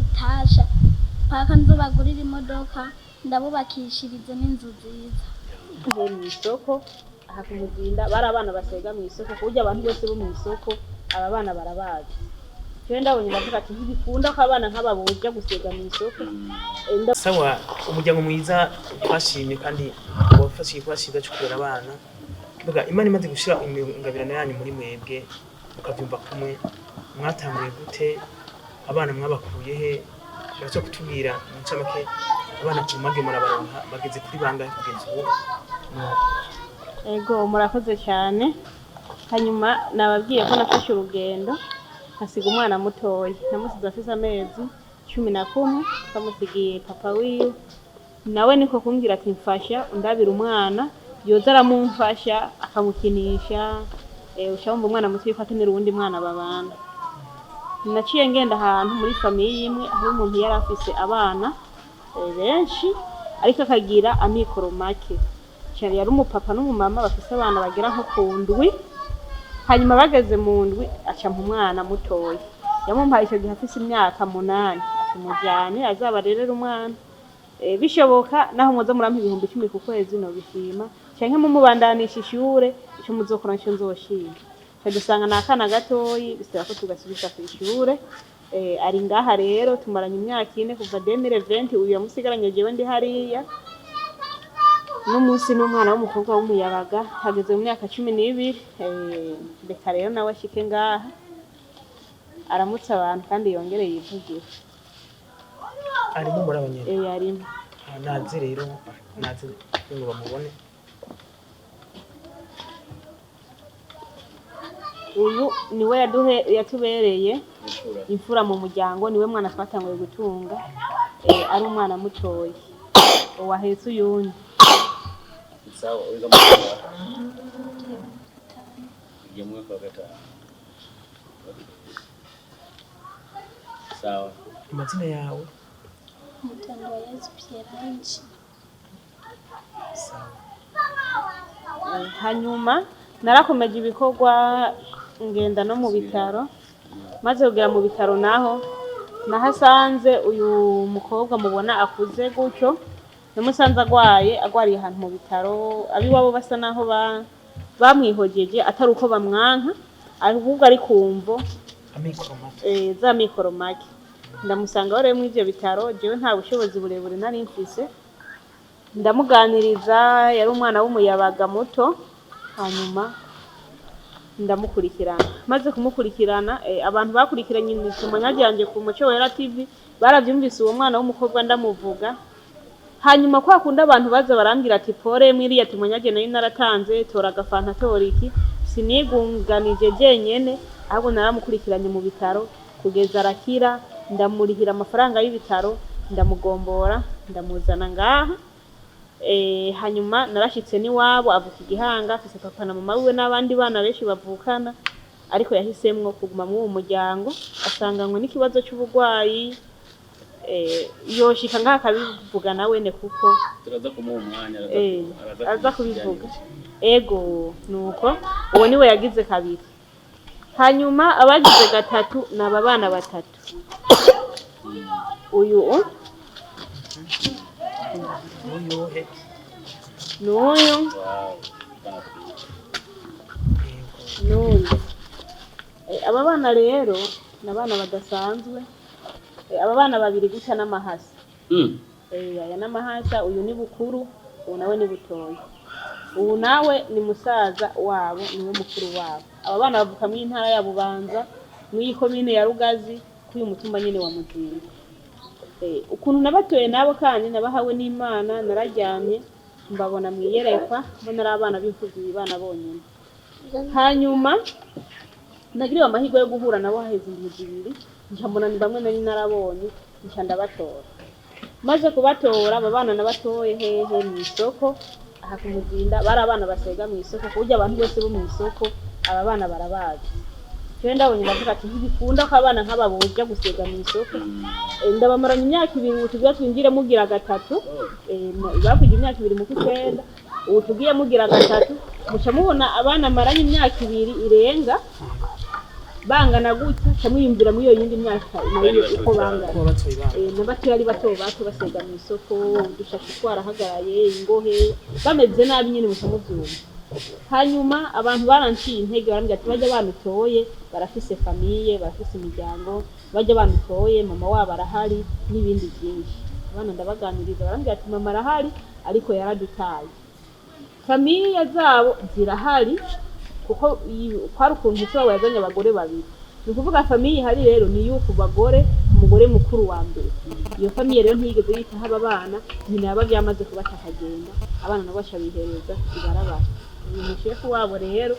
itasha paka nzobagurira imodoka ndabubakishirize n'inzu nziza mu isoko aha kumuzinda bari abana basega mu isoko kujya abantu bose bo mu isoko aba bana barabazi cyo ndabonye ndavuga ati ntibikunda ko abana nk'ababuja gusega mu isoko sawa umuryango mwiza twashimye kandi wafashije kwashiza cyo kurera abana mvuga Imana imaze gushira ingabirano yanyu muri mwebwe mukavyumva kumwe mwatanguye gute abana mwabakuye he cyo kutubwira mu ncamake abana kumage murabaronka bageze kuri bangahe kugeza ubu ego murakoze cyane hanyuma nababwiye ko nafashe urugendo hasiga umwana mutoya namusize afise amezi 11 kamusigiye papa wiwe nawe niko kumbwira ati mfasha undabira umwana yoza aramumfasha akamukinisha ushamva umwana muto yifatanira uwundi mwana babana naciye ngenda ahantu muri famiye imwe aho umuntu yari afise abana benshi ariko akagira amikoro make cyane yari umupapa n'umumama bafise abana bagera nko ku ndwi hanyuma bageze mu ndwi aca mu mwana mutoya yamumpaye icyo gihe afise imyaka 8 atumujyane azabarerera umwana bishoboka naho muzo murampa 10,000 ku kwezi no bishima cyangwa mumubandanisha ishure icyo muzokora nicyo nzoshima cyo dusanga nakana gatoyi bisaba ko tugasubiza ku ishure ari ngaha rero tumaranye imyaka 4 kuva 2020 uyu yamusigaranye jewe ndi hariya n'umunsi n'umwana w'umukobwa w'umuyabaga hageze mu myaka 12 reka rero nawe ashike ngaha aramutsa abantu kandi yongereye yivugira arimo murabanyene arimo nazi rero nazi ngo bamubone uyu niwe yatubereye imfura mu muryango niwe mwana twatanguye gutunga ari umwana mutoya wahetse uyundi sawa uliza mwana yemwe kwa gatatu sawa amazina yawe Mutando wa Yesu Pieranchi sawa hanyuma narakomeje ibikorwa ngenda no mu bitaro maze kugera mu bitaro naho nahasanze uyu mukobwa mubona akuze gutyo namusanze agwariye ahantu mu bitaro abiwabo basa naho bamwihogeje atari uko bamwanka ahubwo ari kumvo za mikoro make ndamusanga rero mu ivyo bitaro jewe nta bushobozi burebure nari mfise ndamuganiriza yari umwana w'umuyabaga muto hanyuma ndamukurikirana maze kumukurikirana abantu bakurikiranye isomo nyajyanje ku Muco Wera TV baravyumvise uwo mwana w'umukobwa ndamuvuga hanyuma kwa kunda abantu baza barambwira ati pore mwiriya timonyage nari naratanze tora gafanta toriki sinigunganije jenyene ahubwo naramukurikiranye mu bitaro kugeza arakira ndamurihira amafaranga y'ibitaro ndamugombora ndamuzana ngaha hanyuma narashitse ni wabo avuka igihanga afise papa na mama wiwe n'abandi bana benshi bavukana ariko yahisemwo kuguma mu uwo muryango asanganywe n'ikibazo cy'ubugwayi yoshika ngaha kabivuga nawene kuko turaza kumuha umwanya araza kubivuga ego nuko uwo niwe yagize kabiri hanyuma abagize gatatu naba bana batatu uyu n'uyu aba bana rero n'abana badasanzwe aba bana babiri guca n'amahasa aya n'amahasa uyu ni bukuru uyu nawe ni butoya uyu nawe ni musaza wabo niwe mukuru wabo aba bana bavuka mu intara ya Bubanza mu ikomine ya Rugazi kuri umutumba nyine wa Muzinga ukuntu nabatoye nabo kandi nabahawe n'Imana nararyamye mbabona mwiyerekwa mbona ari abana b'imfuvyi bana bonyene hanyuma nagiriwe amahirwe yo guhura nabo haheze indwi 2 njambona ni bamwe nari narabonye nca ndabatora maze kubatora aba bana nabatoye hehe mu isoko aha kumuzinda bari abana basega mu isoko kujya abantu bose bo mu isoko aba bana barabazi cyo ndabonye ndavuga ati ntibikunda ko abana nk'ababuja gusega mu isoko ndabamaranye imyaka 2 utugiye twinjire mugira gatatu bakugira imyaka 2 mu kwenda ubu tugiye mugira gatatu muca mubona abana maranye imyaka 2 irenga bangana gutya camwiyumvira muri iyo yindi myaka nayo uko bangana kuba batoye bana n'abatoya ari bato basega mu isoko udushashi twarahagaraye ingohe bameze nabi nyine mukamuvyumva. Hanyuma abantu baranciye intege barambwira ati bajya banutoye barafise famiye barafise imiryango bajya banutoye mama wabo arahari n'ibindi byinshi. Abana ndabaganiriza barambwira ati mama arahari ariko yaradutaye, famiye zabo zirahari kuko kwari ukuntu se wabo yazanye abagore babiri. Ni ukuvuga famiye ihari rero ni yuko bagore umugore mukuru wa mbere. Iyo famiye rero ntiyigeze yitaho aba bana, nyina yaba byamaze kubata akagenda abana nabo bashabihereza ibarabara. Uyu mushefu wabo rero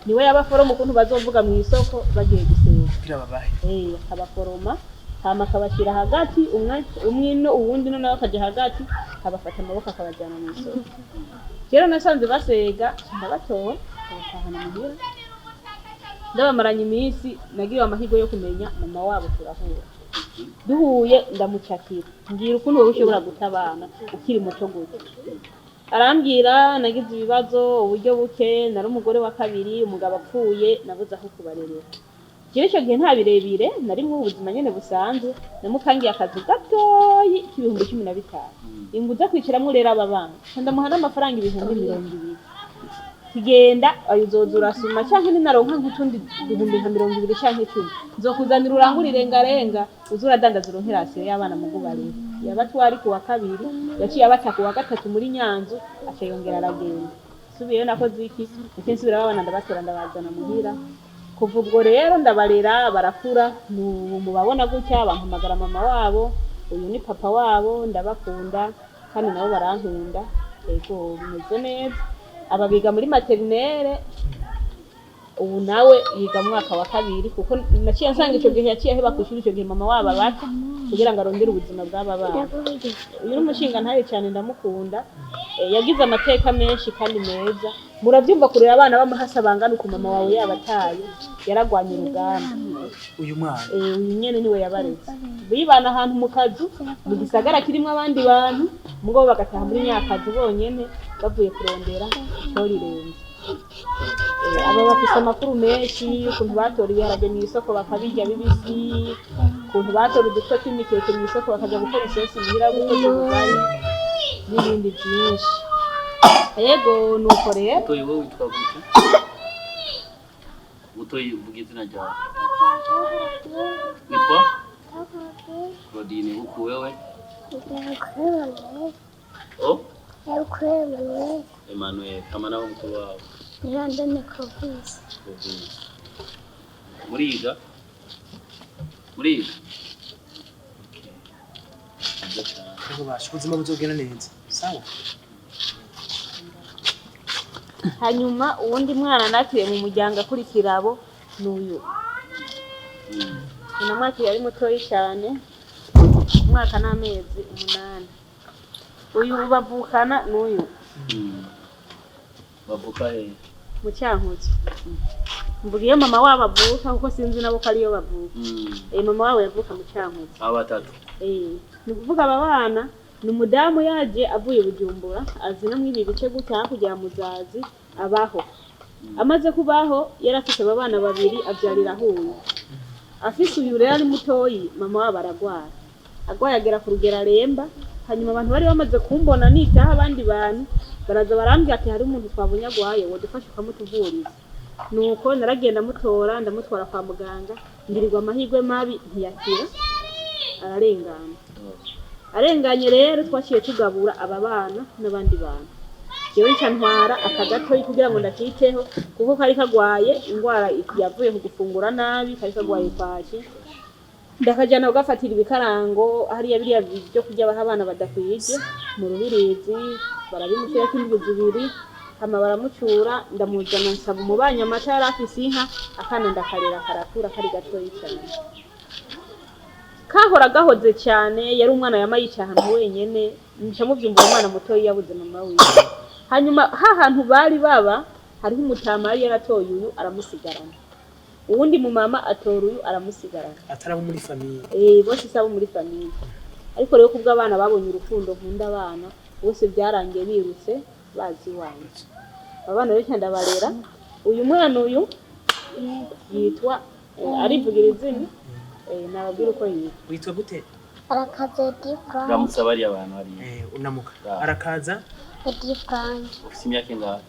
niwe yabaforomo ukuntu bazovuga mu isoko bagiye gusenga kugira babahe abaforoma hama akabashyira hagati umwe no uwundi no nawe akaja hagati abafata amaboko akabajyana mu isoko. Rero nasanze basega ndabatora abashahana muhira ndabamaranye iminsi nagiye amahirwe yo kumenya mama wabo turahura duhuye ndamucakira ngira ukuntu wowe ushobora gutabana ukiri muto gute. Arambwira nagize ibibazo uburyo buke nari umugore wa kabiri umugabo apfuye nabuze aho kubarerera. Jewe cyo gihe nta birebire nari mu buzima nyene busanzwe namukangiye akazi gatoyi k'ibihumbi 15 inguza kwicaramo rero aba bana ndamuhana amafaranga 200 kigenda ayuzozura suma cyangwa ni naronka nk'utundi 220 cyangwa 10 nzokuzanira urangurire ngarenga uzura dandaza uronkerasiyo y'abana mugubare yabatwari ku wa kabiri yaciye abata ku wa gatatu muri Nyanzu acayongera aragenda subiye nakoze iki nsubira abana ndabatera ndabazana muhira. Kuva ubwo rero ndabarera barakura mubabona gutya bampamagara mama wabo uyu ni papa wabo ndabakunda kandi nabo barankunda ego bimeze neza. Ababiga muri maternelle ubu nawe yiga mu mwaka wa kabiri kuko naciye nsanga ico gihe yaciye heba kwishuri ico gihe mama wabo abata kugira ngo arondere ubuzima bw'aba bana. Uyu umushinga ntaye cyane ndamukunda yagize amateka menshi kandi meza. Muravyumva kurera abana bamahasa bangana uko mama wawe yabataye yaragwanye urugamba. uyu mwana uyu nyene niwe yabaretse bibana ahantu mu kazu mu gisagara kirimo abandi bantu mugabo bagataha muri nyakazi bonyene bavuye kurondera torirenze. Aba bafise amakuru menshi ukuntu batora ibiharage mu isoko bakabirya bibisi ukuntu batora udutwe tw'imikeke mu isoko bakaja gukora isosi muhira gukoza ubugari n'ibindi byinshi. Yego nuko rero Mutoyi wowe witwa gute? Mutoyi uvuga izina ryawe witwa Claudine uku wewe Emmanuel kama nawe mukuru wawe Nirandane Clovis. muriga kuko basha ubuzima buzogenda neza sawa. hanyuma uwundi mwana nakiriye mu muryango akurikirabo n'uyu namwakiriye ari mutoyi cyane umwaka n'amezi 8. Uyu bavukana n'uyu bavuka he mu Cyankuzo. Mvugiye mama wabo avuka kuko sinzi nabo ko ariyo bavuka. Mama wabo yavuka mu Cyankuzo. Abatatu ni kuvuga aba bana ni umudamu yaje avuye Bujumbura azina mu ibi bice gutaha kugira muzazi abaho. Amaze kubaho yarafite abana babiri abyarira huye. Afise uyu rero ari mutoyi mama wabo aragwara. Agwaye agera ku rugera remba. Hanyuma abantu bari bamaze kumbona nitaha abandi bantu baraza barambwira ati hari umuntu twabonye agwaye wodufasha ukamutuvuriza. Nuko naragenda mutora ndamutwara kwa muganga ndirirwa amahirwe mabi ntiyakira arenganye rero twaciye tugabura aba bana n'abandi bantu. Jewe ntwara akagatoyi kugira ngo ndakiteho kuko kari kagwaye ingwara yavuye ku gufungura nabi kari kagwaye kwashi ndakajana ugafatira ibikarango hariya biriya byo kujya baha abana badakwije mu rubirizi barabimushira k'indwi zibiri hama baramucura ndamuzana nsaba umubanya amata yari afise inka akana ndakarera karakura kari gatoyi cyane kahora gahoze cyane yari umwana yamayica ahantu wenyene nshamuvyumva umwana mutoyi yabuze mama wiwe. Hanyuma hantu bari baba hariho umutama yari yaratoye uyu aramusigarana uwundi mu mama atora uyu aramusigarana atarabo muri famille bose sabo muri famille. Ariko rero kubwo abana babonye urukundo nkunda abana bose byarangiye birutse bazi wanje abana rero cyanda barera. Uyu mwana uyu yitwa arivugira izina nababwira uko yitwa. Witwa gute? Arakaza Frank. Ramusaba ari abantu ari. Unamuka. Arakaza Frank. Ufite imyaka ingahe?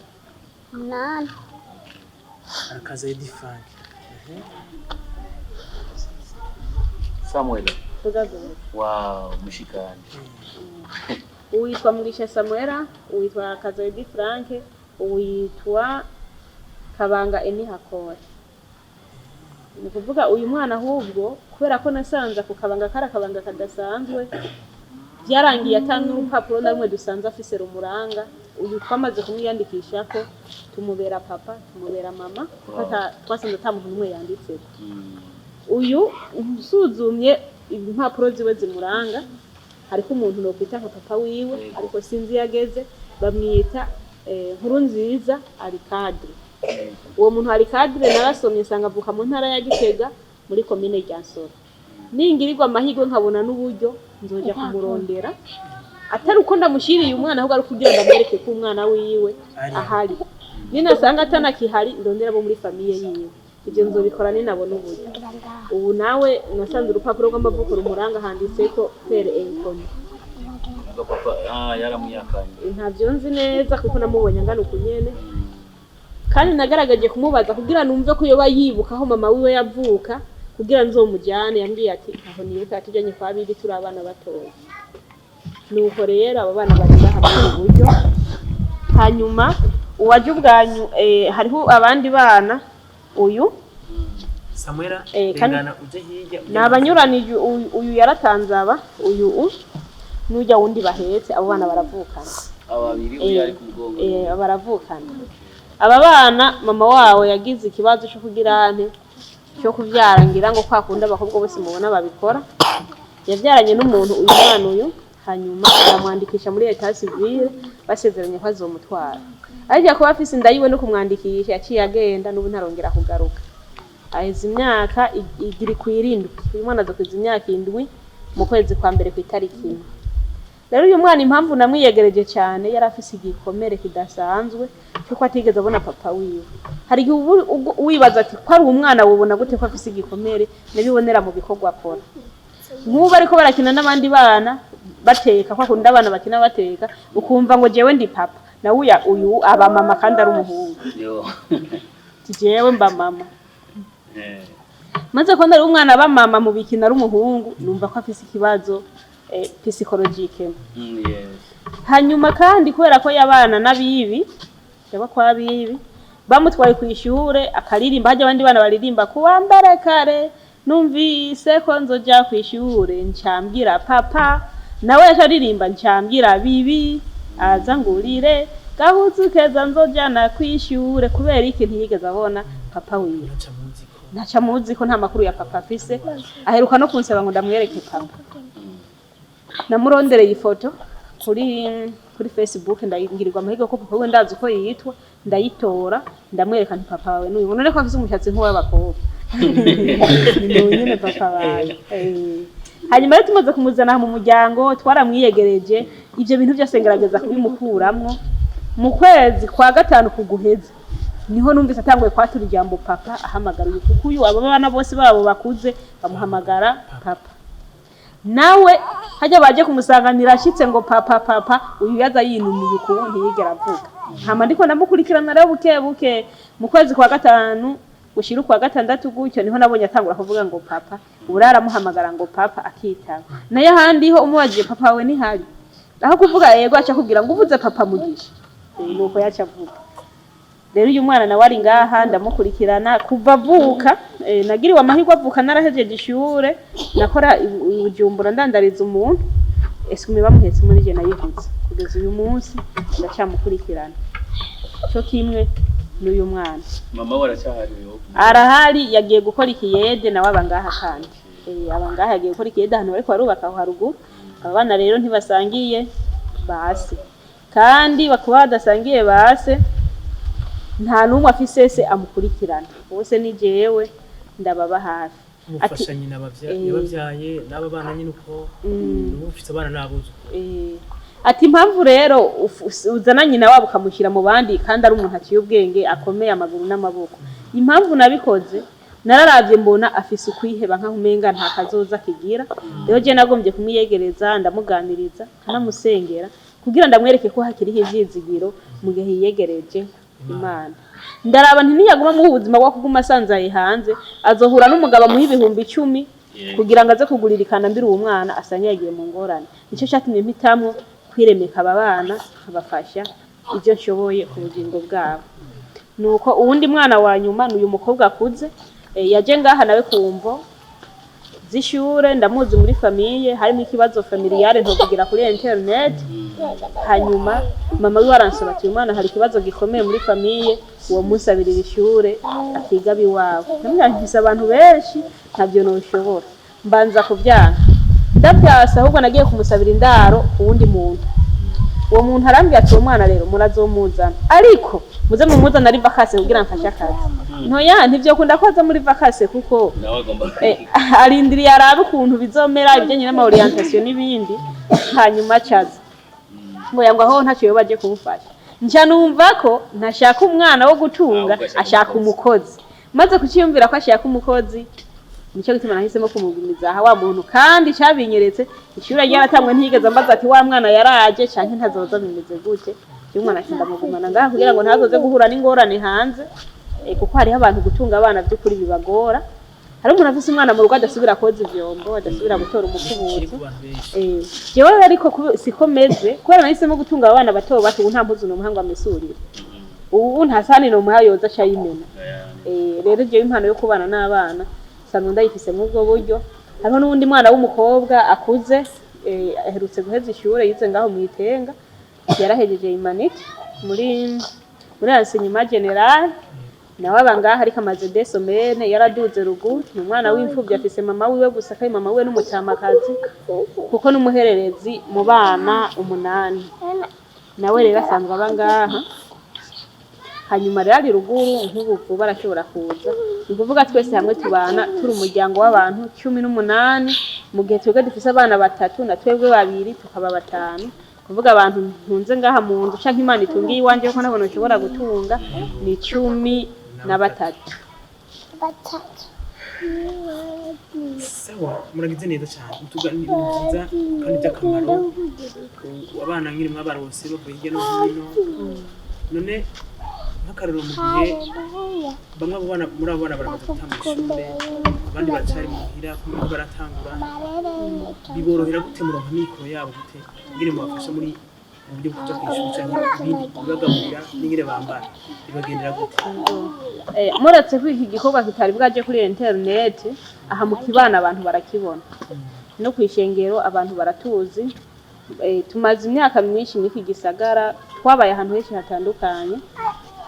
8. Arakaza Frank. Samuel. Tugazo. Wow, mushikani. Uwitwa Mugisha Samuela, uwitwa Arakaza Frank, uwitwa Kabanga Hakora. Ni kuvuga uyu mwana ahubwo kubera ko nasanze ku kabanga kabanga kadasanzwe byarangiye atanu urupapuro na rumwe dusanze afise rumuranga. Uyu twamaze kumwiyandikisha ko tumubera papa, tumubera mama, twasanze atamuntu umwe yanditse. Uyu usuzumye impapuro ziwe zimuranga hariko umuntu no kwita nka papa wiwe ariko sinzi yageze bamwita nkuru nziza ari cadre. Uwo muntu ari cadre narasomye sanga avuka mu ntara ya Gitega muri commune ya Nsoro. Ningirirwa amahirwe nkabona n'uburyo nzoja kumurondera atari uko ndamushiriye umwana ahubwo ari kugira ndamwereke ko umwana wiwe ahari. Ninasanga atanakihari ndondera bo muri famille yiwe. Ibyo nzobikora ninabona uburyo. Ubu nawe nasanze urupapuro rw'amavuko rumuranga handitse ko pere Enkoni. Papa yaramuyakanye. Ntabyo nzi neza kuko namubonye ngana ukunyene. Kandi nagaragaje kumubaza kugira numve ko yoba yibuka aho mama wiwe yavuka kugira nzomujyane. Yambwiye ati aho niyo tatujanye kwa bibi turi abana batoye. Nuko rero aba bana bari bahamwe mu buryo. Hanyuma uwaje ubwanyu hariho abandi bana uyu Samuela ngana uje hirya nabanyuranije uyu yaratanze aba uyu nujya wundi bahetse abo bana baravukana ababiri uyu ari kumugongo baravukana. Aba bana mama wawe yagize ikibazo cyo kugira ante cyo kuvyara ngira ngo kwakunda abakobwa bose mubona babikora. Yavyaranye n'umuntu uyu mwana uyu hanyuma aramwandikisha muri etat civile basezeranye ko azomutwara. Ajya kuba afise indayiwe no kumwandikisha yaciye agenda n'ubu ntarongera kugaruka. Aheze imyaka igiri kwirindwi. Uyu mwana azokweza imyaka 7 mu kwezi kwa mbere ku itariki. Rero uyu mwana impamvu namwiyegereje cyane yarafise igikomere kidasanzwe cyo atigeze abona papa wiwe. Hari igihe wibaza ati ko ari umwana wubona gute ko afise igikomere nabibonera mu bikorwa akora. Nk'ubu ariko barakina n'abandi bana bateka ko akunda abana bakina bateka ukumva ngo jewe ndi papa na uyu aba mama kandi ari umuhungu. Yo. Jewe mba mama. Maze ko ndari umwana aba mama mu bikina ari umuhungu numva ko afise ikibazo psychologique. Yes. Hanyuma kandi kubera ko yabana nabibi yaba kwa bibi bamutwaye ku ishure akaririmba haje abandi bana baririmba kuwa mbere kare numvise ko nzoja ku ishure ncambira papa nawe yasharirimba ncambira bibi azangurire gahuzu keza nzojana ku ishure kubera iki ntiyigeze abona papa wiwe. Naca muzi ko nta makuru ya papa afise aheruka no kunsaba ngo ndamwereke papa. Namurondereye ifoto kuri Facebook ndayingirirwa amahirwe ko papa we ndazi ko yitwa ndayitora ndamwereka nti papa wawe n'uyu none ko afise umushatsi nk'uw'abakobwa. Nyine papa wawe. Hanyuma rero tumaze kumuzana mu muryango twaramwiyegereje ivyo bintu byose ngerageza kubimukuramwo. Mu kwezi kwa gatanu kuguheza niho numvise atangwe kwatura ijambo papa ahamagara uyu kuko uyu abana bose babo bakuze bamuhamagara papa. Nawe hajya baje kumusanganira ashitse ngo papa uyu yaza yinumiye uko ntiyigera avuga. Hama ndiko namukurikirana rero buke mu kwezi kwa gatanu gushira kwa gatandatu gutyo niho nabonye atangura kuvuga ngo papa urara muhamagara ngo papa akitaba. Naye handi ho umubaje papa we ni hari aho kuvuga yego acha kugira ngo uvuze papa mugisha nuko yacha avuga. Rero uyu mwana nawe ari ngaha ndamukurikirana kuva avuka nagiriwe amahirwe avuka narahejeje ishure nakora ubujumbura ndandariza umuntu eskume bamuhetse muri je nayivuze kugeza uyu munsi ndacamukurikirana cyo kimwe n'uyu mwana. Mama waracyahari yo arahari yagiye gukora ikiyede nawe abangaha kandi abangaha yagiye gukora ikiyede hano bariko barubaka aho haruguru. Abana rero ntibasangiye base kandi bakuba badasangiye base nta numwe afise se amukurikirana bose ni jewe ndababa hafi. Umufashanye n'abavyaye n'aba bana nyine uko ufite abana nabuze. Ati impamvu rero uzana nyina wabo kamushyira mu bandi kandi ari umuntu aciye ubwenge akomeye amaguru n'amaboko. Impamvu nabikoze nararavye mbona afise ukwiheba nkaho umenga nta kazoza kigira rero je nagombye kumwiyegereza ndamuganiriza nkanamusengera kugira ndamwereke ko hakiriho ivyizigiro mu gihe yiyegereje Imana ndaraba ntiyaguma mu ubuzima bwo kuguma asanzaye hanze azohura n'umugabo mu 10,000 kugira ngo aze kuguririkana mbiri uwo mwana asanye yagiye mu ngorane nico cyatumye mpitamwo kwiremeka abana abafasha ibyo nshoboye ku bugingo bwabo nuko uwundi mwana wa nyuma n'uyu mukobwa akuze yaje ngaha nawe kumvo zishure ndamuzi muri famille harimo ikibazo familiare ntokugira kuri internet hanyuma mama we waransaba ati umwana hari ikibazo gikomeye muri famille uwo munsi abirira ishure akiga biwabo namwangisa abantu benshi ntavyo noshobora mbanza kuvyana ndavyasa ahubwo nagiye kumusabira indaro uwundi muntu uwo muntu arambye ati umwana rero murazomuzana ariko muze mumuzana ari vakase kugira mfashe akazi ntoya ntivyo kunda kwaza muri vakase kuko arindiriye arabe ukuntu bizomera ibijanye n'ama orientation n'ibindi hanyuma caza ngo yango aho ntacyo baje kumufasha nca numva ko ntashaka umwana wo gutunga ashaka umukozi maze kuciyumvira ko ashaka umukozi nico gituma nahisemo kumugumiza aha wa muntu kandi cabinyeretse ishure ryaratamwe ntigeze ambaza ati wa mwana yaraje canke ntazoza bimeze gute umwana kindamugumana ngaha kugira ngo ntazoze guhura n'ingorane hanze kuko hari abantu gutunga abana by'ukuri bibagora hari umuntu afise umwana mu rugo adasubira koza ivyombo adasubira gutora umukubuzo jewe ariko siko meze kubera nahisemo gutunga abana bato bato nta mpuzu no muhanga amesurira ubu nta sani no muha yoza cayimena rero jewe impano yo kubana n'abana sanwe ndayifise mu bwo buryo hariho n'undi mwana w'umukobwa akuze aherutse guheza ishure yize ngaho mu Itenga yarahejeje imanite muri enseignement general nawe abangaha ariko amaze des semaines yaraduze rugu ni umwana w'imfuvyi afise mama wiwe gusa kandi mama wiwe n'umutamakazi kuko n'umuhererezi mu bana 8 nawe rero asanzwe abangaha hanyuma rero ari ruguru nk'ubu barashobora kuza ni kuvuga twese hamwe tubana turi umuryango w'abantu 18 mu gihe twebwe dufise abana 3 na twebwe 2 tukaba 5 kuvuga abantu ntunze ngaha mu nzu canke Imana itungiye iwanje ko nabona nshobora gutunga ni 13 sawa muragize neza cyane utuganira nziza kandi by'akamaro abana nkiri mwabarose bavuye hirya no hino none nkakarero mu gihe bamwe abana muri abana baramaze gutanga ishure abandi bacari muhira kumwe baratangura biborohera gute mu mikoro yabo gute ngire mu bafasha muri uburyo bwo kwishura cyane ibindi bibagaburira n'ingire bambara bibagendera gute muretse ko iki gikorwa kitari bwaje kuri internet aha mu kibana abantu barakibona no kwishengero abantu baratuzi tumaze imyaka myinshi muri Gisagara twabaye ahantu henshi hatandukanye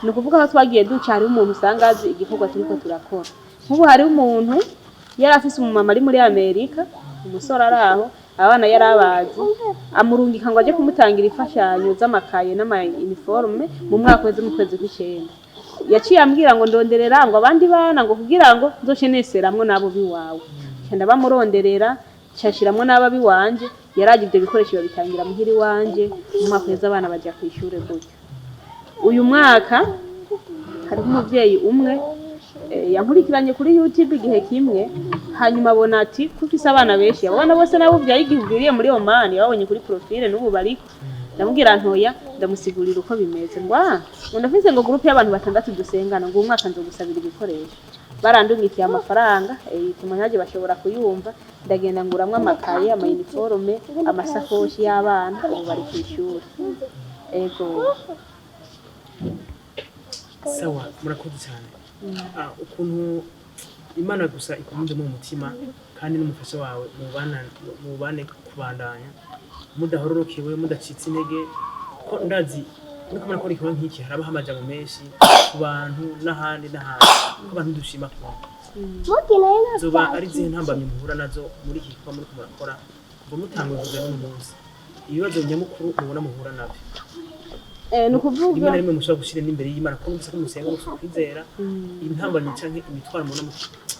no kuvuga ko twagiye duca hari umuntu usanga azi igikorwa turiko turakora nk'ubu hari umuntu yari afise umumama ari muri Amerika umusore araho abana yarabazi amurungika ngo aje kumutangira ifashanyo z'amakaye n'ama uniforme mu mwaka weze mu kwezi kw'icenda yaciye ambwira ngo ndonderera ngo abandi bana ngo kugira ngo nzoce neseramwe nabo biwawe cyenda bamuronderera cyashiramwe naba biwanje yaraje ibyo bikoresho babitangira muhiri wanje mu mwaka weze abana baje kw'ishure gutyo uyu mwaka hari umuvyeyi umwe yankurikiranye kuri YouTube igihe kimwe hanyuma abona ati kufise abana benshi abana bose nabo byaye igihugiriye muri Oman yabonye kuri profile n'ubu bariko ndamubwira ntoya ndamusigurira uko bimeze ngo ndafise ngo groupe y'abantu 6 dusengana ngo umwaka nzo gusabira ibikoresho barandungikiye amafaranga tumanyaje bashobora kuyumva ndagenda nguramwe amakaye ama uniforme amasakoshi y'abana ubu bari kwishura ego sawa murakoze cyane ukuntu Imana gusa ikunze mu mutima kandi n'umufasha wawe mubane kubandanya mudahororokewe mudacitse intege ko ndazi nuko murakora ikiba nk'iki haraba hamajamu menshi ku bantu n'ahandi ko abantu dushima ko zoba ari zihe ntambamye muhura nazo muri iki kwa muri murakora ngo mutanguze n'umunsi ibibazo nyamukuru mubona muhura nabyo nukuvuga Imana rimwe mushobora gushira n'imbere y'Imana ko musa kumusenga kwizera intambamye canke imitwaro mubona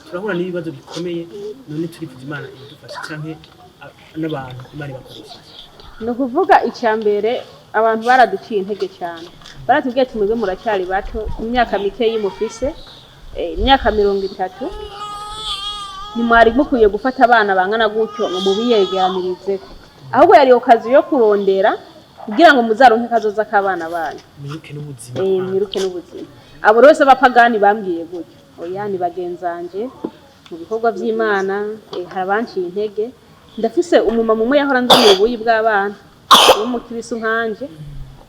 turahura n'ibibazo bikomeye none turifuza Imana idufasha canke n'abantu Imana bakoresha nukuvuga icyambere abantu baraduciye intege cyane baratubwiye ati mwebwe muracyari bato imyaka mike y'imufise imyaka 30 ntimwari mukwiye gufata abana bangana gutyo ngo mubiyegeranirize ahubwo yari okazi yo kurondera kugira ngo muzaronke kazoza k'abana banyu mwiruke n'ubuzima mwiruke n'ubuzima abo rose abapagani bambwiye gutyo oya ni bagenzanje mu bikorwa by'Imana harabanciye intege ndafise umumama umwe yahora nzanira ubuyi bw'abana w'umukirisu nkanje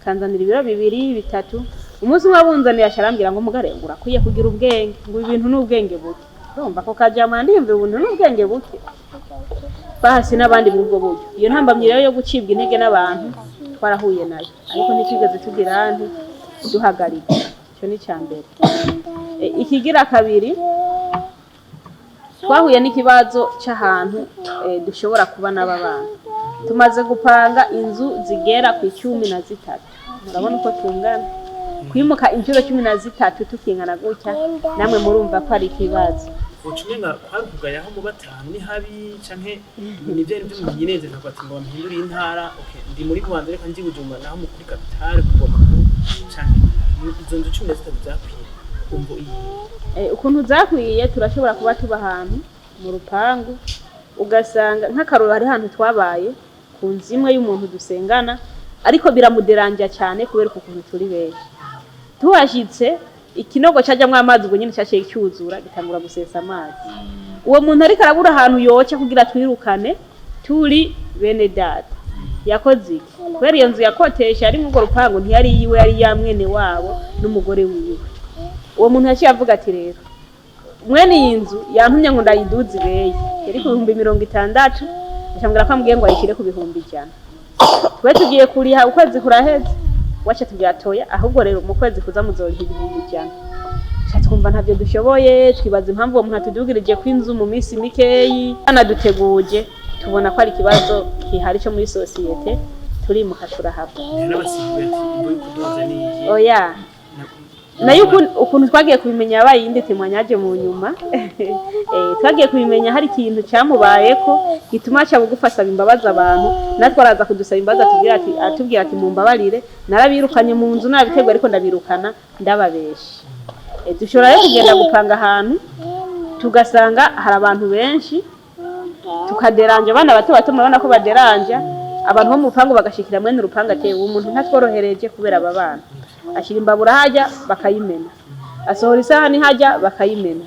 kanzanira ibiro 2 3 umunsi umwe abunzaniye asharambira ngo mugare urakwiye kugira ubwenge ngo ibintu n'ubwenge buke urumva ko kajama ndimve ubuntu n'ubwenge buke bahasi n'abandi muri ubwo buryo iyo ntambamye rero yo gucibwa intege n'abantu twarahuye nayo ariko ntikigeze tugira anti duhagarika cyo ni cyambere ikigira kabiri twahuye n'ikibazo cy'ahantu dushobora kuba n'ababana tumaze gupanga inzu zigera ku 13 murabona uko tungana kwimuka inshuro 13 tukingana gutya namwe murumva ko ari ikibazo ucumenga kwarugayaho mu batanu ni habi canke ni byo byo munyineze ntabati ngo bampindura intara okay ndi muri Rwanda reka nzi Bujumbura naho mu kuri kapitale ku makuru canke izo nzu 13 zakwiye umvo iyi ukuntu zakwiye turashobora kuba tuba ahantu mu rupangu ugasanga nk'akaroro hari hantu twabaye ku nzimwe y'umuntu dusengana ariko biramuderanja cyane kubera ukuntu turi benshi tuhashitse ikinogo cyajyamwe amazi ubwo nyine cyaciye cyuzura gitangura gusesa amazi uwo muntu ariko arabura ahantu yoca kugira twirukane turi bene data yakoze iki kubera iyo nzu yakotesha ari mu rupangu ntiyari yiwe yari ya mwene wabo n'umugore wiwe uwo muntu yaciye avuga ati rero mwene iyi nzu yantumye ngo ndayiduze ibeye yari ku 60 ashambira ko ambwiye ngo ayishire ku 100 twe tugiye kuriha ukwezi kuraheze wacha tubyatoya ahubwo rero mu kwezi kuza muzoriha 100 twumva ntavyo dushoboye twibaza impamvu uwo muntu atudugirije kw'inzu mu minsi mikeyi anaduteguje tubona ko ari kibazo kihari cyo muri societe turi mu kashura hapo oya nayo ukuntu twagiye kubimenya abayindi timwanyaje mu nyuma twagiye kubimenya hari ikintu cyamubayeko gituma cya bugufasha imbabazi abantu natwe araza kudusaba imbabazi atubwira ati mumbabarire narabirukanye mu nzu nabiterwa ariko ndabirukana ndababesha dushobora rero kugenda gupanga ahantu tugasanga hari abantu benshi tukaderanja abana bato bato murabona ko baderanja abantu bo mu rupangu bagashikira mwene urupanga ateye umuntu ntatworohereje kubera aba bana ashira imbabura hajya bakayimena asohora isahani hajya bakayimena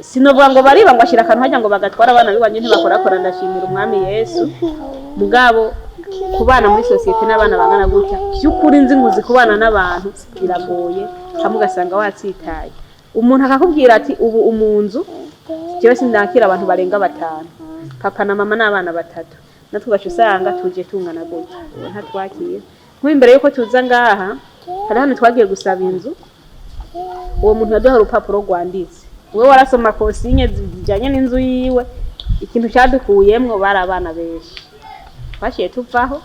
sinovuga ngo bariba ngo ashira akantu hajya ngo bagatwara abana bibanye ntibakora ndashimira umwami Yesu mugabo kubana muri societe n'abana bangana gutya cyukuri nzi nguzi kubana n'abantu biragoye kamugasanga watsitaye umuntu akakubwira ati ubu umunzu cyo sindakira abantu barenga 5 papa na mama n'abana 3 natwe bashusanga tuje tungana gutya ntatwakiye nk'imbere yuko tuza ngaha hari hano twagiye gusaba inzu uwo muntu yaduha urupapuro rwanditse wewe warasoma konsigne zijanye n'inzu yiwe ikintu cyadukuyemwo bari abana benshi bashiye tuvaho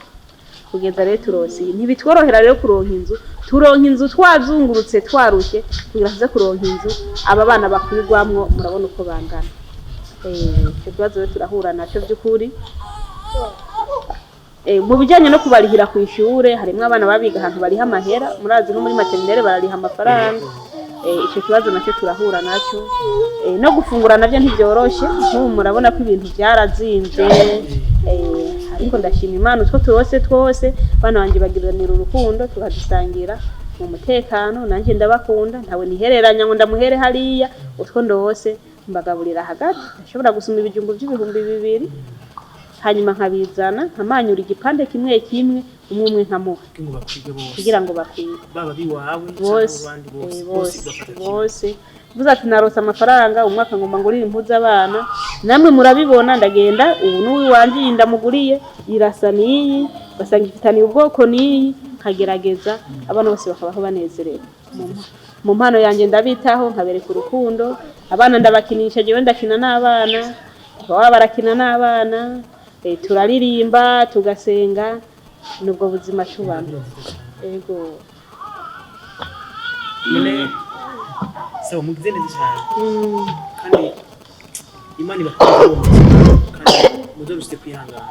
kugeza rero turosi ntibitworohera rero kuronka inzu turonka inzu twazungurutse twarushye kugira tuze kuronka inzu aba bana bakwirwamwo murabona uko bangana cyo kibazo rero turahura naco by'ukuri mu bijyanye no kubarihira ku ishure harimo abana babiga ahantu bariha amahera murazi no muri maternelle barariha amafaranga icyo kibazo nacyo turahura nacyo no gufungura nabyo ntibyoroshe nk'ubu murabona ko ibintu byarazinze ariko ndashima Imana utwo twose bana banje bagiranira urukundo tukadusangira mu mutekano nanjye ndabakunda ntawe nihereranya ngo ndamuhere hariya utwo ndose mbagaburira hagati ashobora gusuma ibijumbu by'ibihumbi 2 hanyuma nkabizana nkamanyura igipande kimwe umwe nkamuha kugira ngo bakwige baba biwawe bose buzati narose amafaranga umwaka ngomba ngurira impuzu abana namwe murabibona ndagenda ubu n'uwi wanje ndamuguriye irasa niyi basanga ifitaniye ubwoko niyi nkagerageza abantu bose bakabaho banezerewe mu mpano yanjye ndabitaho nkabereka urukundo abana ndabakinisha jewe ndakina n'abana baba barakina n'abana turaririmba tugasenga nubwo buzima tubana ego so mugize neza cyane kandi Imana ibakuye kandi muzorusite kwihangana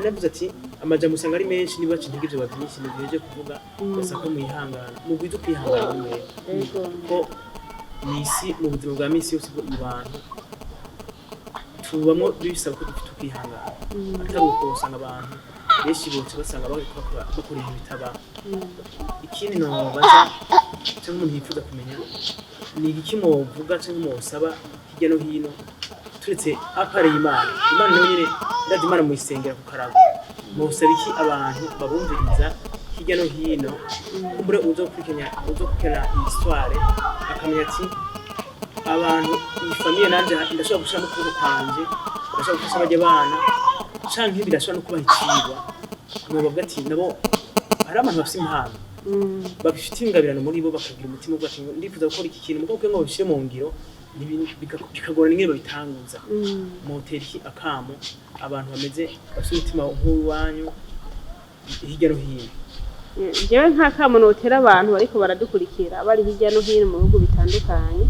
navuze ati amajambo usanga ari menshi niba cyintege ibyo babyinshi nigeje kuvuga basaka mwihangana mugwize kwihangana mwe ego ko n'isi mu buzima bwa misi yose bwo abantu tubamwo bisaba ko dufite kwihangana atari uko usanga abantu benshi bose basanga bakora ibintu bitaba ikindi nobaza cyangwa umuntu yifuza kumenya ni iki muvuga cyangwa musaba hirya no hino turetse apare Imana nayo nyine ndazi Imana muyisengera ku karago musaba iki abantu babumviriza hirya no hino kumbure uzokurikirana histoire akamenya ati abantu iyi famille nanje ndashobora gushira mu kuboko kwanje ndashobora gufasha abajya bana canke birashobora no kubaha icigwa bavuga ati nabo hari abantu bafite impano babifite ingabirano muri bo bakagira umutima uvuga ati ndifuza gukora iki kintu mugabo ngo bishire mu ngiro bikagorana ingene babitanguza moteri akamo abantu bameze bafite umutima nk'uwanyu hirya no hino jewe nk'akamo notera abantu bariko baradukurikira bari hirya no hino mu bihugu bitandukanye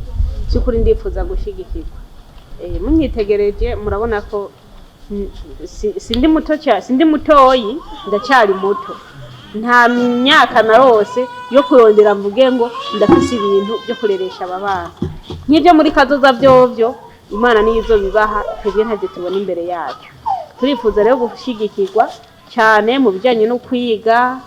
cyukuri ndifuza gushigikirwa munyitegereje murabona ko sindi mutoyi ndacyari muto nta myaka narose yo kurondera mvuge ngo ndafise ibintu byo kureresha ababana nk'ibyo muri kazoza byovyo Imana niyo izobibaha twebwe ntavyo tubona imbere yacu turifuza rero gushigikirwa cyane mu bijyanye no kwiga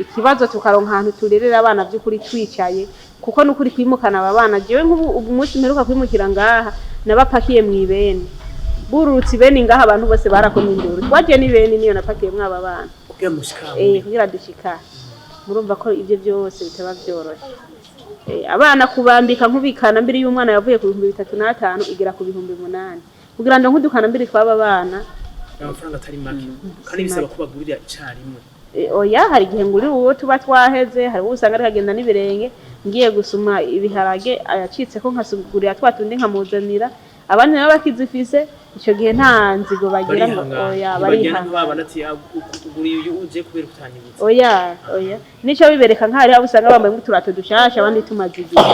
ikibazo tukaronka ahantu turerera abana by'ukuri twicaye kuko n'ukuri kwimukana aba bana jewe nk'ubu umunsi mperuka kwimukira ngaha nabapakiye mu ibeni bururutse ibeni ngaha abantu bose barakomye induru twaje n'ibeni niyo napakiye mwaba bana kugira dushika murumva ko ibyo byose bitaba byoroshye abana kubambika nkubikana mbere y'umwana yavuye ku 3,500 igera ku 8,000 kugira ngo nkudukana mbere twaba bana amafaranga atari make kandi bisaba kubagurira icarimwe oya hari igihe nguri uwo tuba twaheze hari usanga ari kagenda n'ibirenge ngiye gusuma ibiharage ayacitse ko nkasugurira twatundi nkamuzanira abandi nabo bakizifise ico gihe nta nzigo bagira ngo oya barihanga babana ati uguriye uyu uje kubera utanyibutse oya nico bibereka nkari abo usanga bambaye nk'uturato dushasha abandi tumazigiye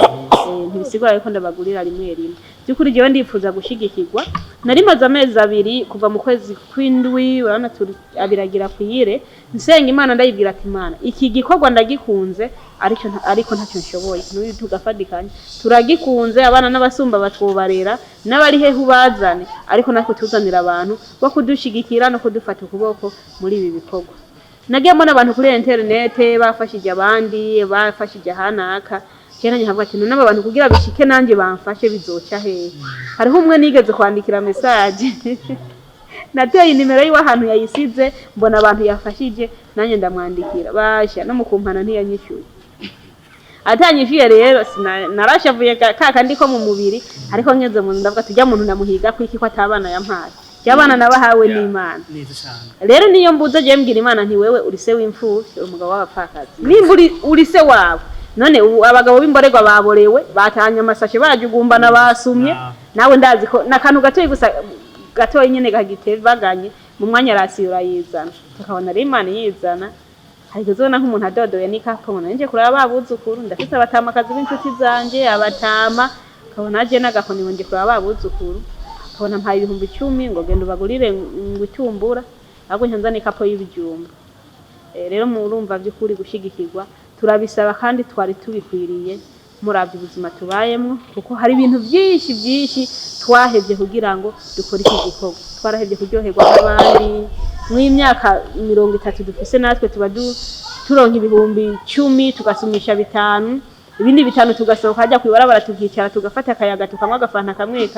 ntibisigwa ariko ndabagurira rimwe byukuri jewe ndifuza gushigikirwa nari maze amezi 2 kuva mu kwezi kw'indwi urabona abiragira kuyire nsenga Imana ndayibwira ati Imana iki gikorwa ndagikunze ariko ntacyo nshoboye n'uyu tugafadikanye turagikunze abana n'abasumba batwobarera n'abari he hubazane ariko natwe tuzanira abantu bo kudushigikira no kudufata ukuboko muri ibi bikorwa nagiye mbona abantu kuri internet bafashije abandi bafashije hanaka cyane nyavuga ati none abantu kugira bishike nanje bamfashe bizoca hehe hariho umwe nigeze kwandikira message nateye nimero yiwe ahantu yayisize mbona abantu yafashije nanye ndamwandikira basha no mukumpana ntiyanyishyuye atanyishyuye rero narashavuye kaka ndiko mu mubiri ariko ngeze mu ndavuga tujya muntu namuhiga kwiki ko atabana yampaye cyabana nabahawe n'Imana rero niyo mbuze je mbwira Imana nti wewe uri se w'imfuvyi umugabo w'abapfakazi nimburi uri se wabo none abagabo b'imborerwa baborewe batanya amasashe bajugumbana basumye nawe ndazi ko nakantu gatoyi gusa gatoyi nyene gagitevaganye mu mwanya rasiyura yizana tukabona rero Imana yizana harigezona nk'umuntu adodoye nikakabona nje kuraba babuzukuru ndafite abatamakazi b'inshuti zanje abatama kabona je nagakoni wonje kuraba babuzukuru kabona mpaye 10,000 ngo genda bagurire ngwitumbura ahubwo nyanzane kapo y'ibijumba rero murumva by'ukuri gushigikirwa turabisaba kandi twari tubikwiriye muravye ubuzima tubayemwo kuko hari ibintu byinshi twahevye kugira ngo dukore iki gikorwa twarahevye kuryoherwa n'abandi mw'imyaka 30 dufise natwe tuba turonka 10,000 tugasumisha 5 ibindi 5 tugasohoka hajya kwibarabara tukicara tugafata akayaga tukamwa agafanta kamwe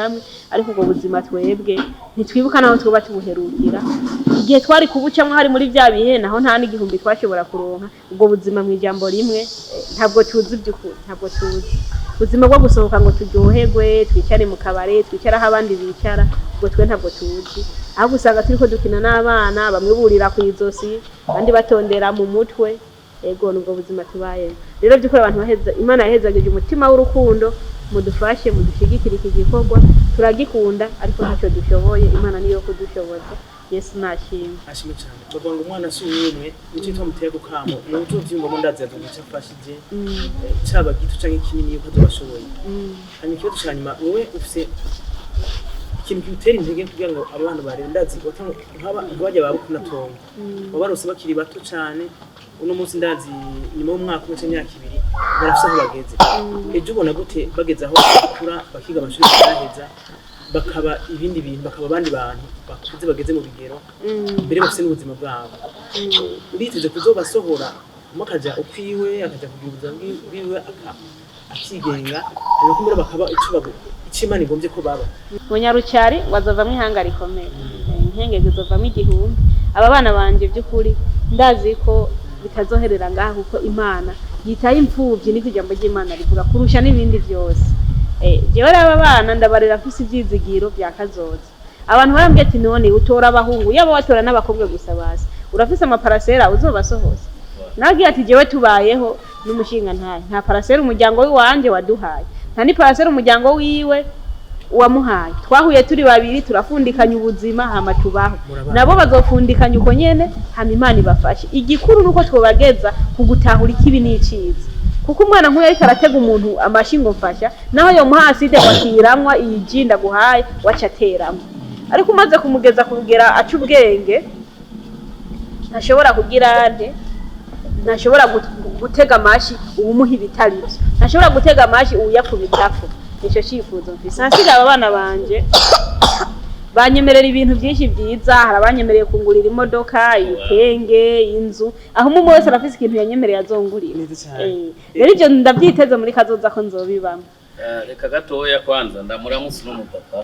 ariko ubwo buzima twebwe ntitwibuka naho tuba tubuherukira igihe twari kubucamwe hari muri bya bihe naho nta n'igihumbi twashobora kuronka ubwo buzima mu ijambo rimwe ntabwo tuzi by'ukuri ntabwo tuzi ubuzima bwo gusohoka ngo turyoherwe twicare mu kabare twicara aho abandi bicara ubwo twe ntabwo tuzi aho gusanga turiko dukina n'abana bamwe burira ku izosi abandi batondera mu mutwe ego nubwo buzima tubaye rero byukuri abantu baheza Imana yahezageje umutima w'urukundo mudufashe mudushigikira iki gikorwa turagikunda ariko ntacyo dushoboye Imana niyo kudushoboza Yesu nashimwe ashimwe cyane bavuga umwana si umwe nicyo twamuteye gukamo n'utu byumva mu ndazi yaduca afashije cyaba gito canke kinini yuko tubashoboye hanyuma cyo dushanyuma wowe ufise ikintu kitera intege kugira ngo abana barendazi nk'abajya babukuna tongo babarose bakiri bato cyane uno munsi ndazi nyuma y'umwaka umwe cyangwa imyaka ibiri barafise aho bageze ejo ubona gute bageze aho bakura bakiga amashuri baraheza bakaba ibindi bintu bakaba abandi bantu bakuze bageze mu bigero mbere bafise n'ubuzima bwabo nditeze kuzobasohora makaja ukwiwe akaja kugira ubuzima bwiwe akigenga nuko mbere bakaba icimana igombye ko baba Munyarucyari wazovamwe ihanga rikomeye inkenge zizovamwe igihumbi aba bana banje by'ukuri ndazi ko bitazoherera ngaho kuko Imana yitaye imfuvyi n'iko ijambo ry'Imana rivuga kurusha n'ibindi byose jewe aba bana ndabarera afise ivyizigiro bya kazoza abantu barambye ati none utora abahungu yabo watora n'abakobwa gusa basi urafise amaparasera uzobasohoza nagiye ati jewe tubayeho n'umushinga nta parasera umuryango w'iwanje waduhaye nta ni parasera umuryango wiwe wamuhaye twahuye turi babiri turafundikanya ubuzima hama tubaho nabo bazofundikanya uko nyene hama Imana ibafashe igikuru nuko twobageza kugutahura ikibi n'iciza kuko umwana nk'uyu ariko aratega umuntu amashingo mfasha naho yo muha acide bakiramwa iyijinda guhaye waca ateramwe ariko umaze kumugeza kugera aca ubwenge ntashobora kugira ande ntashobora gutega amashi uwumuha ibitaribyo ntashobora gutega amashi uyakubitako nicyo cyifuzo mfise hasigaye abana banje banyemerera ibintu byinshi byiza hari abanyemereye kungurira imodoka ibitenge inzu aho umwe wese arafise ikintu yanyemereye azongurira rero ibyo ndabyiteze muri kazoza ko nzobibamo reka gatoya kwanza ndamuramutse n'umupapa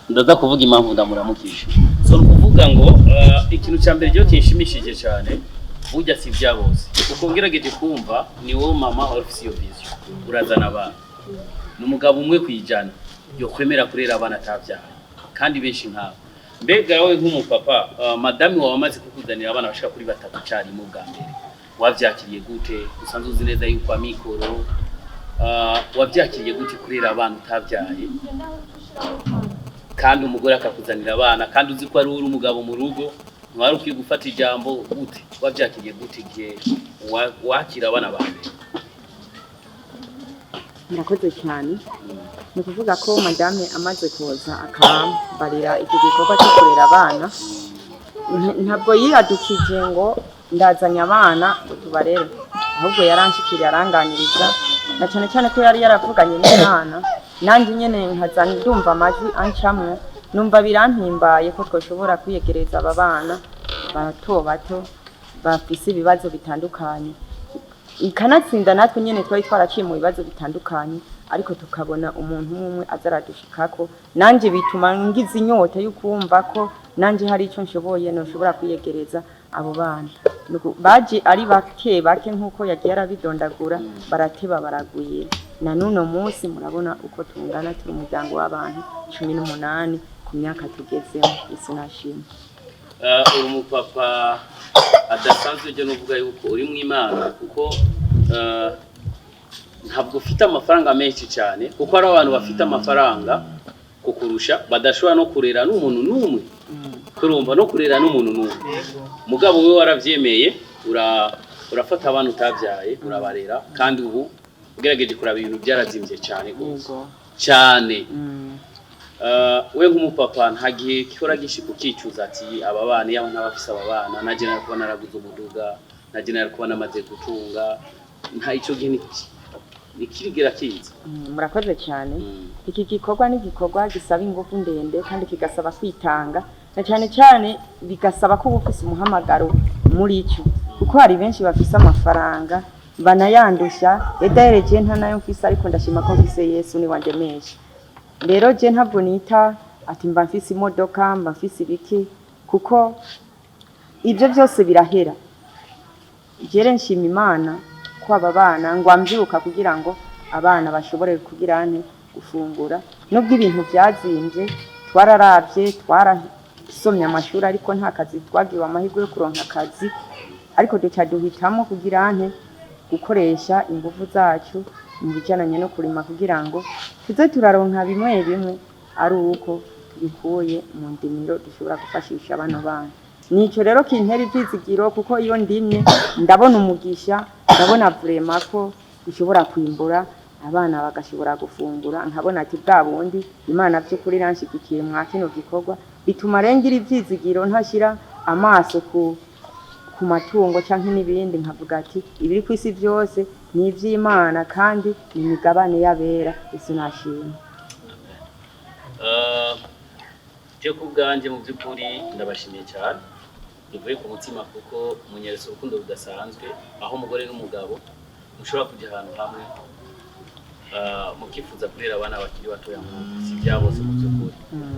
ndaza kuvuga impamvu ndamuramukije so kuvuga ngo ikintu cya mbere cyo kinshimishije cyane burya si bya bose kuko ngerageje kumva ni wowe mama office iyo vision urazana abantu n'umugabo umwe kwijana yo kwemera kurera abana atavyaye kandi benshi nkabo mbega wowe nk'umupapa madame wawe amaze kukuzanira abana bashaka kuri batatu cyari mu bwa mbere wavyakiriye gute usanzwe uzi neza yuko amikoro wavyakiriye gute kurera abana utavyaye kandi umugore akakuzanira abana kandi uzi ko ari uri umugabo mu rugo mwari ukiye gufata ijambo gute wavyakiriye gute igihe wakira abana bawe Murakoze cyane ni kuvuga ko madame amaze kuza akambarira iki gikorwa cyo kurera abana ntabwo yiradukije ngo ndazanya abana ngo tubarere ahubwo yaranshikiriye aranganiriza na cyane cyane ko yari yaravuganye n'Imana nanjye nyene nkazana ndumva amajwi ancamwe numva birampimbaye ko twoshobora kwiyegereza aba bana bato bafise ibibazo bitandukanye ikanatsinda natwe nyene twari twaraciye mu bibazo bitandukanye ariko tukabona umuntu umwe azaradushikako nanje bituma ngize inyota y'ukumva ko nanje hari ico nshoboye no shobora kwiyegereza abo bana baje ari bake nkuko yagiye arabidondagura barateba baragwira na nuno munsi murabona uko tungana turi umuryango w'abantu 18 ku myaka tugezemo isinashimwe uri umupapa adasanzwe ujya nuvuga yuko uri mu Imana kuko ntabwo ufite amafaranga menshi cyane kuko ari abantu bafite amafaranga kukurusha badashobora no kurera n'umuntu n'umwe kurumva no kurera n'umuntu n'umwe mugabo we waravyemeye urafata abantu utavyaye urabarera kandi ubu ugerageje kuraba ibintu byarazimvye cyane gose cyane we nk'umupapa nta gihe kihora gishika ukicuza ati aba bana yaho ntabafise aba bana naje narikuba naraguze umuduga naje narikuba namaze gutunga nta ico gihe nikirigera kiza murakoze cyane iki gikorwa ni gikorwa gisaba ingufu ndende kandi kigasaba kwitanga na cyane cyane bigasaba ko ufise umuhamagaro muri cyo kuko hari benshi bafise amafaranga banayandusha edayereje nta nayo mfise ariko ndashima ko mfise Yesu ni wanje menshi rero je ntabwo nita ati mba mfise imodoka mba mfise ibiki kuko ibyo byose birahera jere nshima Imana ko aba bana ngo ambyuka kugira ngo abana bashobore kugira ane gufungura nubwo ibintu byazimbye twararavye twarasomye amashuri ariko nta kazi twagiwe amahirwe yo kuronka akazi ariko duhitamo kugira ane gukoresha ingufu zacu mu bijyananye no kurima kugira ngo tuze turaronka bimwe ari uko tubikuye mu ndimiro dushobora gufashisha abana bana nico rero kintera ivyizigiro kuko iyo ndimye ndabona umugisha ndabona vraiment ko dushobora kwimbura abana bagashobora gufungura nkabona ati bwa bundi Imana by'ukuri ranshigikiye mwa kino gikorwa bituma rengira ivyizigiro ntashira amaso ku matungo canke n'ibindi nkavuga ati ibiri kwisi byose ni ivy'Imana kandi ni imigabane y'abera isi nashimye. Je kubganje mu by'ukuri ndabashimiye cyane bivuye ku mutima kuko munyereza urukundo rudasanzwe aho umugore n'umugabo mushobora kujya ahantu hamwe mukifuza kurera abana bakiri batoya si byabose mu by'ukuri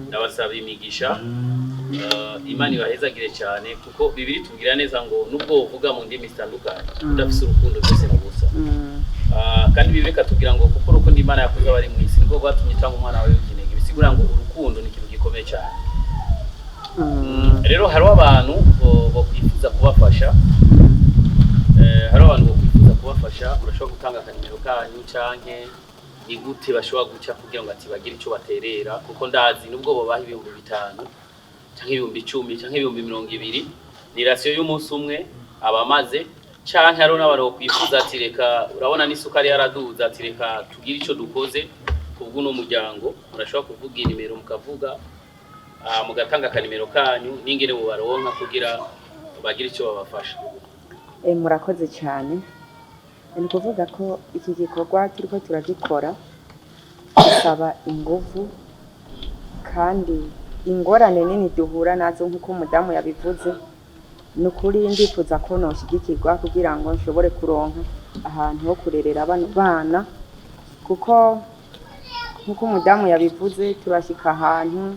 ndabasaba imigisha Imana ibahezagire cyane kuko bibiri tubwira neza ngo nubwo uvuga mu ndimi zitandukanye udafise urukundo byose n'ubusa kandi bibiri katubwira ngo kuko urukundo Imana yakoze abari mu isi nibwo rwatumye itanga umwana wawe w'ikinege bisigura ngo urukundo ni ikintu gikomeye cyane. Rero hariho abantu bo kwifuza kubafasha urashobora gutanga akanimero kanyu canke ni gute bashobora guca kugira ngo ati bagire ico baterera kuko ndazi nubwo bobaha 5,000 canke 10,000 canke 20,000 ni ratio y'umunsi umwe abamaze canke hariho n'abantu bo kwifuza ati reka urabona n'isukari yaraduza ati reka tugire ico dukoze kubwo no muryango urashobora kuvuga inimero mukavuga mugatanga akanimero kanyu n'ingene bo baronka kugira bagire ico babafasha. Murakoze cyane ni kuvuga ko iki gikorwa turiko turagikora bisaba ingufu kandi ingorane nini duhura nazo nk'uko umudamu yabivuze nukuri ndifuza ko noshigikirwa kugira ngo nshobore kuronka ahantu ho kurerera abana kuko nk'uko umudamu yabivuze turashika ahantu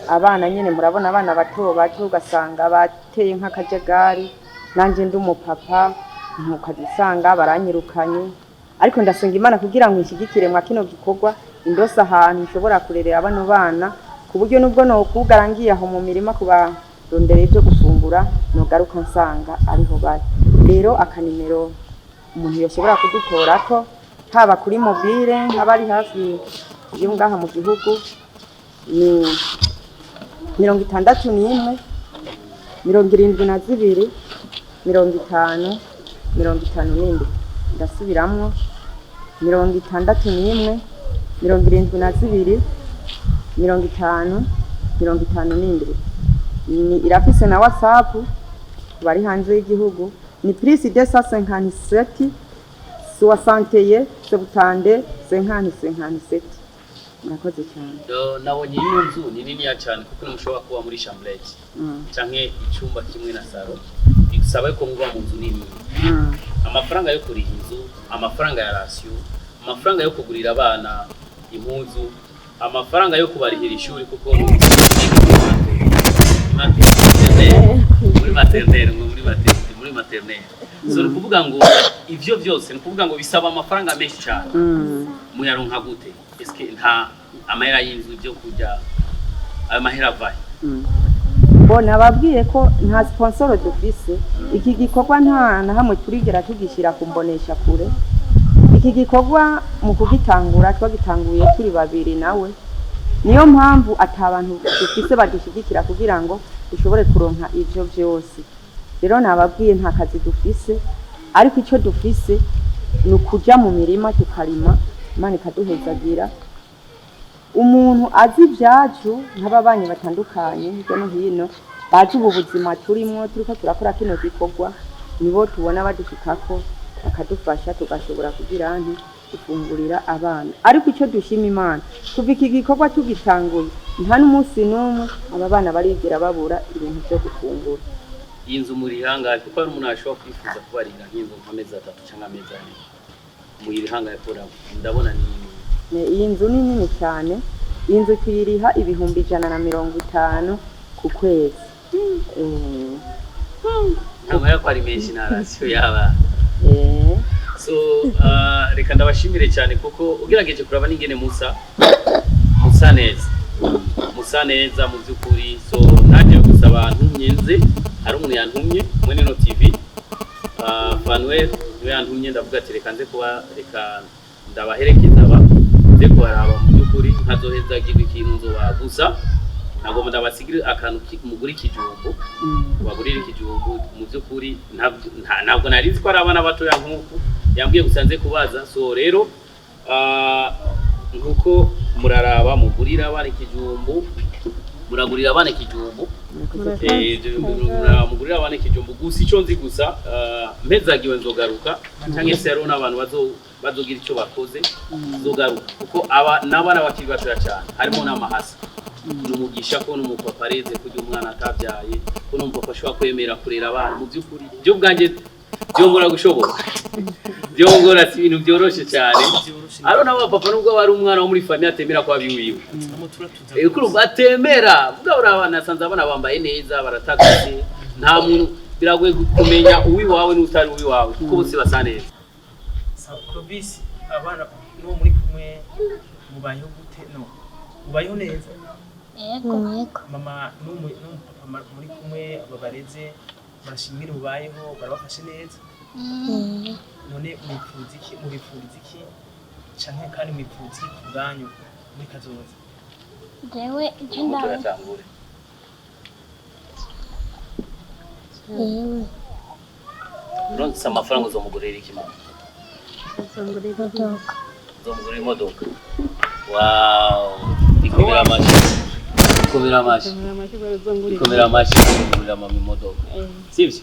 abana nyene murabona abana bato ugasanga bateye nk'akajagari nanje ndi umupapa ntukazisanga baranyirukanye ariko ndasenga Imana kugira ngo nshigikire mwa kino gikorwa indosa ahantu nshobora kurerera abano bana ku buryo nubwo no kugarangiye aho mu mirima kubarondera ibyo gufungura nogaruka nsanga ariho bari. Rero akanimero umuntu yoshobora kudutora ko haba kuri mobile abari hafi yo ngaha mu gihugu ni 61 72 50 ndasubiramwo 61 72 50 ni irafise na WhatsApp bari hanze y'igihugu ni +257 61 70 50 murakoze cyane. Nabonye iyo nzu ni nini cyane kuko mushobora kuba muri chambrette canke icyumba kimwe na salo bisaba ko muba mu nzu nini amafaranga yo kuri inzu amafaranga ya ratio amafaranga yo kugurira abana impuzu amafaranga yo kubarihira ishuri kuko muri maternelle so ni kuvuga ngo ivyo byose ni kuvuga ngo bisaba amafaranga menshi cyane muyaronka gute eske nta amahera y'inzu byo kujya amahera vaye bona babwiye ko nta sponsor dufise iki gikorwa nta na hamwe turigera tugishira kumbonesha kure iki gikorwa mu kugitangura twagitanguye turi babiri nawe niyo mpamvu atabantu dufise badushigikira kugira ngo dushobore kuronka ivyo byose. Rero nababwiye nta kazi dufise ariko ico dufise ni ukuja mu mirima tukarima Imana ikaduhezagira umuntu azi ibyacu nk'ababanyi batandukanye hirya no hino baje ubu buzima turimo turiko turakora kino gikorwa nibo tubona badushikako bakadufasha tugashobora kugira nti gufungurira abana ariko icyo dushima Imana kuva iki gikorwa tugitanguye nta n'umunsi n'umwe aba bana barigera babura ibintu byo gufungura. Iyi nzu muri hangaye kuko ari umuntu ashobora kwifuza kubarira nk'inzu nk'amezi 3 cyangwa amezi 4 muri hangaye kora ndabona ni iyi nzu ni nini cyane iyi nzu tuyiriha 150 ku kwezi ntabwo yakwari menshi na ratio yaba so reka ndabashimire cyane kuko ugerageje kuraba n'ingene musa neza mu by'ukuri so naje gusaba abantu nyenze hari umuntu yantumye muri no TV Fanuel niwe yantumye ndavuga ati reka nze kuba reka ndabaherekeza nze kubaraba mu by'ukuri nkazoheza gigwe ikintu nzobagusa nagomba ndabasigira akantu muguri kijumbu bagurira ikijumbu mu by'ukuri ntabwo narizi ko ari abana bato yankuko yambwiye gusanze kubaza so rero nkuko muraraba mugurira abana ikijumbu muragurira abana ikijumbu muragurira abana ikijumbu gusa icyo nzi gusa mpezagiwe nzogaruka cyangwa se hariho n'abantu bazogira icyo bakoze nzogaruka kuko n'abana bakiri batoya cyane harimo n'amahasa n'umugisha ko n'umupapa areze kugira umwana atabyaye ko n'umupapa ashobora kwemera kurera abana mu by'ukuri byo bwanjye byongora gushoboka byongora si ibintu byoroshe cyane aro n'abapapa nubwo bari umwana wo muri famille atemera kwa biwiwe kuri batemera bwa urabana sanza abana bambaye neza baratagaze nta muntu biragoye kumenya uwi wawe n'utari uwi wawe kuko bose basa neza Clovis abana no muri kumwe mubayeho gute no mubayeho neza Yego. mama n'umupapa muri kumwe babareze barashimira mubayeho barabafashe neza none mubipfuriza iki canke kandi mubipfuriza iki kubwanyu muri kazoza Jewe icyo ndawe. uronse amafaranga uzomugurira iki mama uzomugurira imodoka wow ikomera amashi uzomugurira mama imodoka sivyo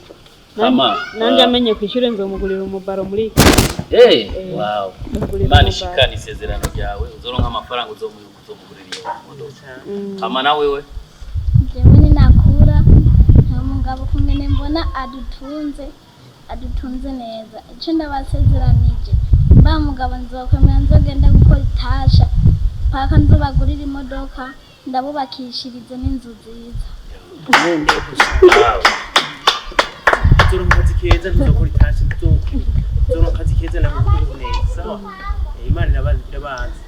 mama nanje amenye kwishyura nzomugurira umubaro muri wow Imana ishikana isezerano ryawe uzoronka amafaranga uzomugurira iyo modoka mama nawe we Jewe ni nakura nta mugabo kumene mbona adutunze neza icyo ndabasezeranije mba mugabo nzokomera nzogenda gukora itasha paka nzobagurira imodoka ndabubakishirize n'inzu nziza uzoronka akazi keza ntuzokora itasha uzoronka akazi keza nawe uriho neza Imana irabazi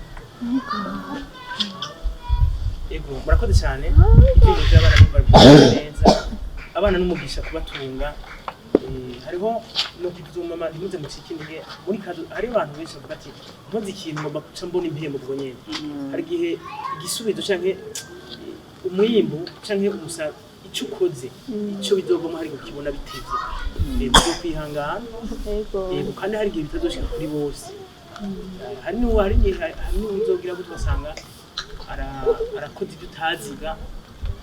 Ego murakoze cyane ikintu cy'abana bari neza abana n'umugisha kubatunga hariho no kuzuma mama ntimuze mucikinige muri kazo hari abantu benshi bavuga ati nkoze ikintu ngomba guca mbona impembo ubwo nyene hari gihe igisubizo canke umwimbu canke umusa icyo ukoze icyo bizogoma hari kukibona bitevye byo kwihangana yego kandi hari gihe bitazoshika kuri bose hari n'uzogira gutyo basanga arakoze ibyo utaziga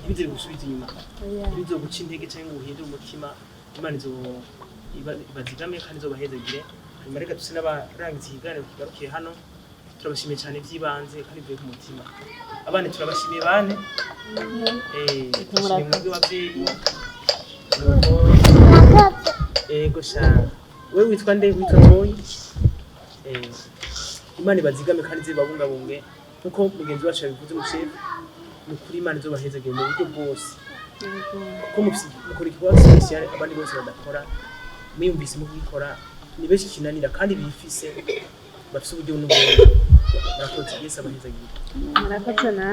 ntibizere gusubiza inyuma bizo guca intege cyangwa ngo uhindure umutima Imana ibazigame kandi izobahezagire hanyuma reka duse n'abarangiza ikiganiro kigarukiye hano turabashimiye cyane by'ibanze kandi bivuye ku mutima abana turabashimiye bane turabashimiye mwebwe babyeyi ego sha wewe witwa nde witwa Toyi Imana ibazigame kandi izibabungabunge nkuko mugenzi wacu yabivuze mushefu nukuri Imana izobahezagire mu buryo bwose ko mukora ikibazo special abandi bose badakora mwiyumvise mu kubikora ni benshi kinanira kandi bifise bafise uburyo n'ubundi barakoze Yesu abahezagire murakoze na